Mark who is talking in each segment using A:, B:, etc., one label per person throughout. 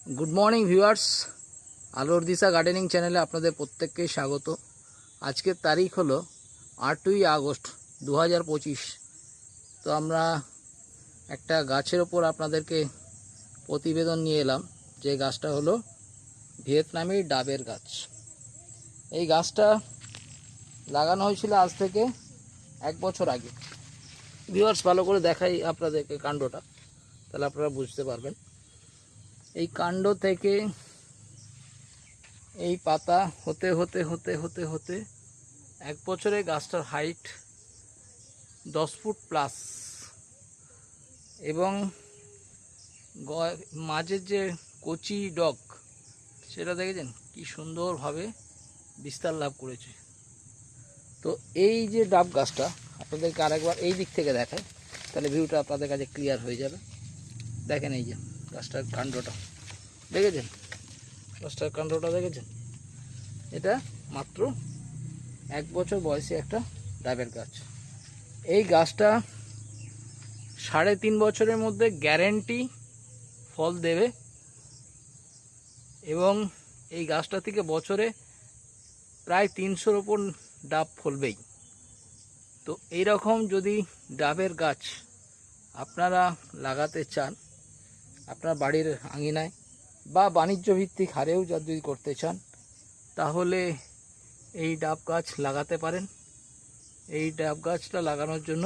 A: Good morning viewers, আলোর দিশা gardening চ্যানেলে আপনাদের প্রত্যেককে স্বাগত। আজকের তারিখ হলো 8ই আগস্ট 2025। তো আমরা একটা গাছের ওপর আপনাদেরকে প্রতিবেদন নিয়ে এলাম, যে গাছটা হলো ভিয়েতনামি ডাবের গাছ। এই গাছটা লাগানো হয়েছিল আজ থেকে 1 বছর আগে। ভিউয়ার্স, ভালো করে দেখাই আপনাদেরকে কাণ্ডটা, তাহলে আপনারা বুঝতে পারবেন। এই কাণ্ড থেকে এই পাতা হতে হতে হতে হতে হতে 1 বছরে গাছটার হাইট 10 ফুট প্লাস, এবং মাঝের যে কচি ডগ সেটা দেখেছেন কি সুন্দরভাবে বিস্তার লাভ করেছে। তো এই যে ডাব গাছটা আপনাদেরকে আরেকবার এই দিক থেকে দেখায়, তাহলে ভিউটা আপনাদের কাছে ক্লিয়ার হয়ে যাবে। দেখেন এই যে গাছটার কাণ্ডটা দেখেছেন, গাছটার কাণ্ডটা দেখেছেন। এটা মাত্র 1 বছর বয়সী একটা ডাবের গাছ। এই গাছটা 3.5 বছরের মধ্যে গ্যারেন্টি ফল দেবে, এবং এই গাছটা থেকে বছরে প্রায় 300-র ওপর ডাব ফলবেই। তো এইরকম যদি ডাবের গাছ আপনারা লাগাতে চান আপনার বাড়ির আঙিনায় বা বাণিজ্য ভিত্তিক হারেও যদি করতে চান, তাহলে এই ডাব গাছ লাগাতে পারেন। এই ডাব গাছটা লাগানোর জন্য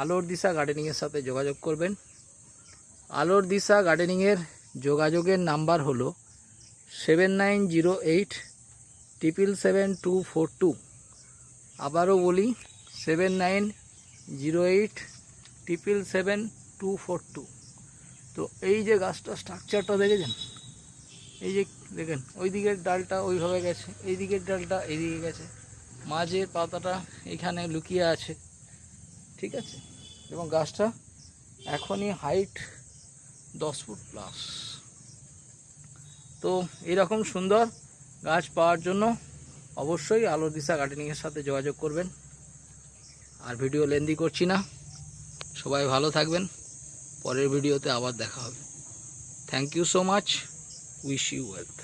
A: আলোর দিশা গার্ডেনিংয়ের সাথে যোগাযোগ করবেন। আলোর দিশা গার্ডেনিংয়ের যোগাযোগের নাম্বার হলো 7908777242। আবারও বলি 7908777242। তো এই যে গাছটা স্ট্রাকচারটা দেখেছেন, এই যে দেখেন ওই দিকের ডালটা ওইভাবে গেছে, এই দিকের ডালটা এইদিকে গেছে, মাঝের পাতাটা এখানে লুকিয়ে আছে, ঠিক আছে। এবং গাছটা এখনই হাইট 10 ফুট প্লাস। তো এরকম সুন্দর গাছ পাওয়ার জন্য অবশ্যই আলোর দিশা গার্ডেনিংয়ের সাথে যোগাযোগ করবেন। আর ভিডিও লেন্দি করছি না, সবাই ভালো থাকবেন। পরের ভিডিওতে আবার দেখা হবে। Thank you so much, wish you wealth.